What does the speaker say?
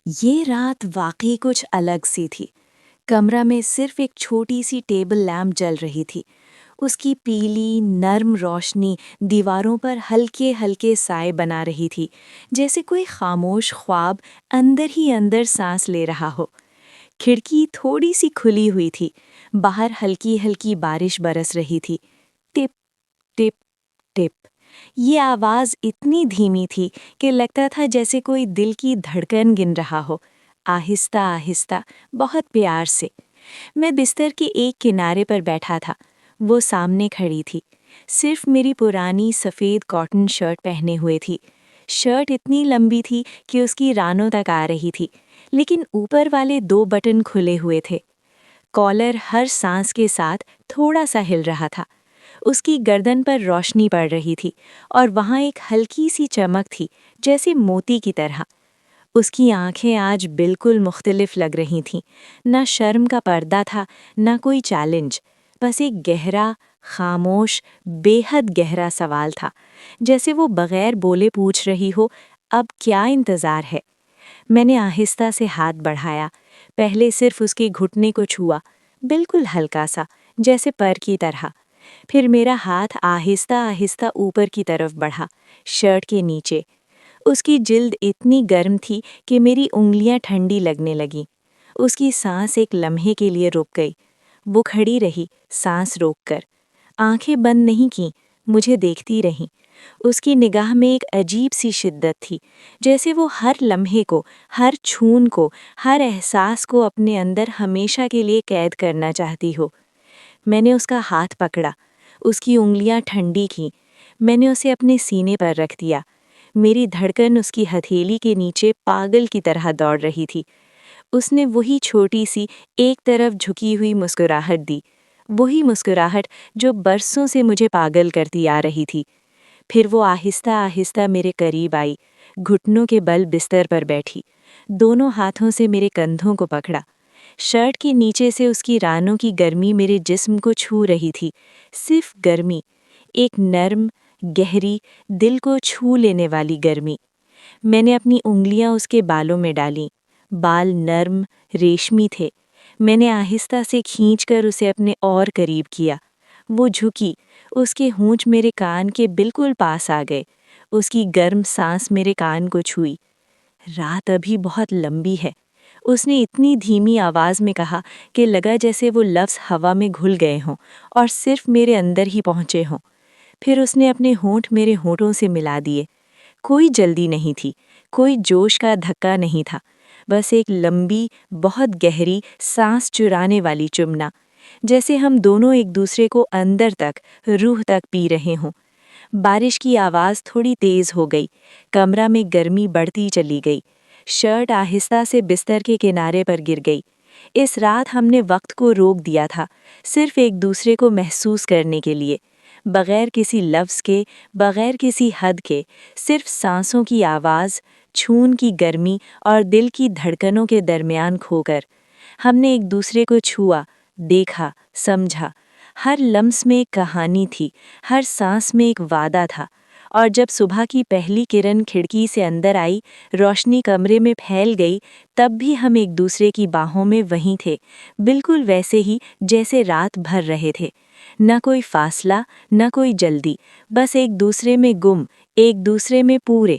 یہ رات واقعی کچھ الگ سی تھی۔ کمرہ میں صرف ایک چھوٹی سی ٹیبل لیمپ جل رہی تھی۔ اس کی پیلی نرم روشنی دیواروں پر ہلکے ہلکے سائے بنا رہی تھی، جیسے کوئی خاموش خواب اندر ہی اندر سانس لے رہا ہو۔ کھڑکی تھوڑی سی کھلی ہوئی تھی، باہر ہلکی ہلکی بارش برس رہی تھی۔ ٹپ ٹپ ٹپ۔ یہ آواز اتنی دھیمی تھی کہ لگتا تھا جیسے کوئی دل کی دھڑکن گن رہا ہو، آہستہ آہستہ، بہت پیار سے۔ میں بستر کے ایک کنارے پر بیٹھا تھا، وہ سامنے کھڑی تھی، صرف میری پرانی سفید کاٹن شرٹ پہنے ہوئے تھی۔ شرٹ اتنی لمبی تھی کہ اس کی رانوں تک آ رہی تھی، لیکن اوپر والے 2 بٹن کھلے ہوئے تھے۔ کالر ہر سانس کے ساتھ تھوڑا سا ہل رہا تھا۔ اس کی گردن پر روشنی پڑ رہی تھی اور وہاں ایک ہلکی سی چمک تھی، جیسے موتی کی طرح۔ اس کی آنکھیں آج بالکل مختلف لگ رہی تھیں، نہ شرم کا پردہ تھا، نہ کوئی چیلنج، بس ایک گہرا، خاموش، بے حد گہرا سوال تھا، جیسے وہ بغیر بولے پوچھ رہی ہو، اب کیا انتظار ہے؟ میں نے آہستہ سے ہاتھ بڑھایا، پہلے صرف اس کے گھٹنے کو چھوا، بالکل ہلکا سا، جیسے پر کی طرح۔ پھر میرا ہاتھ آہستہ آہستہ اوپر کی طرف بڑھا، شرٹ کے نیچے۔ اس کی جلد اتنی گرم تھی کہ میری انگلیاں ٹھنڈی لگنے لگیں۔ اس کی سانس ایک لمحے کے لیے رک گئی۔ وہ کھڑی رہی، سانس روک کر، آنکھیں بند نہیں کیں، مجھے دیکھتی رہی۔ اس کی نگاہ میں ایک عجیب سی شدت تھی، جیسے وہ ہر لمحے کو، ہر چھون کو، ہر احساس کو اپنے اندر ہمیشہ کے لیے قید کرنا چاہتی ہو۔ میں نے اس کا ہاتھ پکڑا، اس کی انگلیاں ٹھنڈی کیں، میں نے اسے اپنے سینے پر رکھ دیا۔ میری دھڑکن اس کی ہتھیلی کے نیچے پاگل کی طرح دوڑ رہی تھی۔ اس نے وہی چھوٹی سی ایک طرف جھکی ہوئی مسکراہٹ دی، وہی مسکراہٹ جو برسوں سے مجھے پاگل کرتی آ رہی تھی۔ پھر وہ آہستہ آہستہ میرے قریب آئی، گھٹنوں کے بل بستر پر بیٹھی، دونوں ہاتھوں سے میرے کندھوں کو پکڑا۔ شرٹ کے نیچے سے اس کی رانوں کی گرمی میرے جسم کو چھو رہی تھی، صرف گرمی، ایک نرم، گہری، دل کو چھو لینے والی گرمی۔ میں نے اپنی انگلیاں اس کے بالوں میں ڈالیں، بال نرم، ریشمی تھے۔ میں نے آہستہ سے کھینچ کر اسے اپنے اور قریب کیا۔ وہ جھکی، اس کے ہونٹ میرے کان کے بالکل پاس آ گئے، اس کی گرم سانس میرے کان کو چھوئی۔ رات ابھی بہت لمبی ہے، اس نے اتنی دھیمی آواز میں کہا کہ لگا جیسے وہ لفظ ہوا میں گھل گئے ہوں اور صرف میرے اندر ہی پہنچے ہوں۔ پھر اس نے اپنے ہونٹ میرے ہونٹوں سے ملا دیے۔ کوئی جلدی نہیں تھی، کوئی جوش کا دھکا نہیں تھا، بس ایک لمبی، بہت گہری، سانس چرانے والی چمنا، جیسے ہم دونوں ایک دوسرے کو اندر تک، روح تک پی رہے ہوں۔ بارش کی آواز تھوڑی تیز ہو گئی، کمرہ میں گرمی بڑھتی چلی گئی۔ شرٹ آہستہ سے بستر کے کنارے پر گر گئی۔ اس رات ہم نے وقت کو روک دیا تھا، صرف ایک دوسرے کو محسوس کرنے کے لیے، بغیر کسی لفظ کے، بغیر کسی حد کے، صرف سانسوں کی آواز، چھون کی گرمی اور دل کی دھڑکنوں کے درمیان کھو کر۔ ہم نے ایک دوسرے کو چھوا، دیکھا، سمجھا۔ ہر لمس میں ایک کہانی تھی، ہر سانس میں ایک وعدہ تھا۔ اور جب صبح کی پہلی کرن کھڑکی سے اندر آئی، روشنی کمرے میں پھیل گئی، تب بھی ہم ایک دوسرے کی باہوں میں وہیں تھے، بالکل ویسے ہی جیسے رات بھر رہے تھے۔ نہ کوئی فاصلہ، نہ کوئی جلدی، بس ایک دوسرے میں گم، ایک دوسرے میں پورے۔